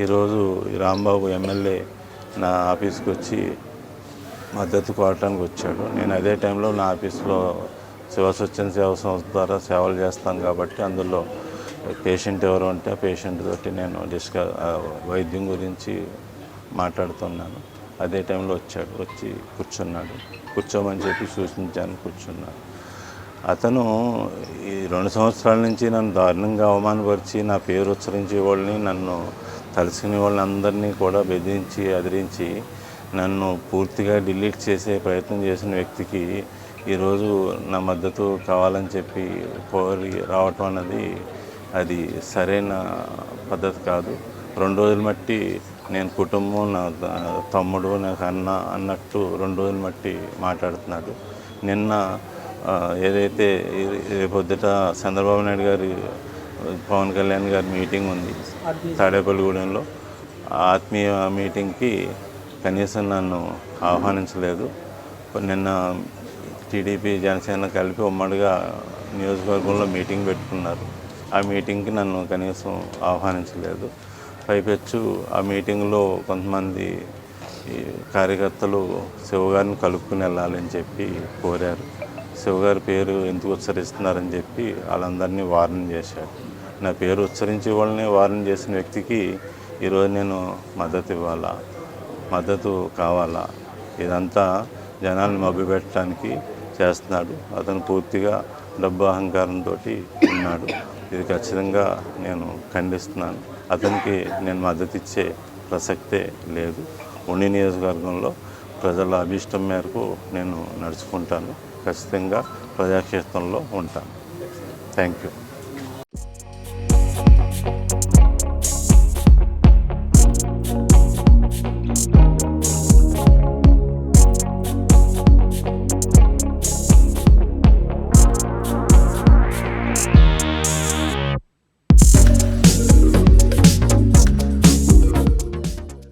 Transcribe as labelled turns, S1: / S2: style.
S1: ఈరోజు ఈ రాంబాబు ఎమ్మెల్యే నా ఆఫీస్కి వచ్చి మద్దతు కోరటానికి వచ్చాడు. నేను అదే టైంలో నా ఆఫీస్లో శివస్వచ్ఛంద సేవా సంస్థ ద్వారా సేవలు చేస్తాను కాబట్టి అందులో పేషెంట్ ఎవరు ఉంటే ఆ పేషెంట్ తోటి నేను వైద్యం గురించి మాట్లాడుతున్నాను. అదే టైంలో వచ్చాడు, వచ్చి కూర్చోమని చెప్పి సూచించాను, కూర్చున్నాను. అతను ఈ 2 సంవత్సరాల నుంచి నన్ను దారుణంగా అవమానపరిచి నా పేరు ఉచ్చరించే వాళ్ళని, నన్ను తలుసుకునే వాళ్ళని అందరినీ కూడా బెదిరించి అదిరించి నన్ను పూర్తిగా డిలీట్ చేసే ప్రయత్నం చేసిన వ్యక్తికి ఈరోజు నా మద్దతు కావాలని చెప్పి కోరి రావటం అన్నది అది సరైన పద్ధతి కాదు. 2 రోజులు మట్టి నేను కుటుంబం, నా తమ్ముడు, నాకు అన్న అన్నట్టు 2 రోజులు మట్టి మాట్లాడుతున్నాడు. నిన్న ఏదైతే రేపొద్దుట చంద్రబాబు నాయుడు గారి, పవన్ కళ్యాణ్ గారి మీటింగ్ ఉంది తాడేపల్లిగూడెంలో. ఆత్మీయ మీటింగ్కి కనీసం నన్ను ఆహ్వానించలేదు. నిన్న టీడీపీ జనసేన కలిపి ఉమ్మడిగా నియోజకవర్గంలో మీటింగ్ పెట్టుకున్నారు. ఆ మీటింగ్కి నన్ను కనీసం ఆహ్వానించలేదు. పైపెచ్చు ఆ మీటింగ్లో కొంతమంది కార్యకర్తలు శివగారిని కలుపుకుని వెళ్ళాలని చెప్పి కోరారు. శివగారి పేరు ఎందుకు ఉచ్చరిస్తున్నారని చెప్పి వాళ్ళందరినీ వార్నింగ్ చేశాడు. నా పేరు ఉచ్చరించే వాళ్ళని వార్నింగ్ చేసిన వ్యక్తికి ఈరోజు నేను మద్దతు కావాలా? ఇదంతా జనాలను మభ్యపెట్టడానికి చేస్తున్నాడు. అతను పూర్తిగా డబ్బు అహంకారంతో ఉన్నాడు. ఇది ఖచ్చితంగా నేను ఖండిస్తున్నాను. అతనికి నేను మద్దతు ఇచ్చే ప్రసక్తే లేదు. ఉండి నియోజకవర్గంలో ప్రజల అభిష్టం మేరకు నేను నడుచుకుంటాను. ఖచ్చితంగా ప్రజాక్షేత్రంలో ఉంటాను. Thank you.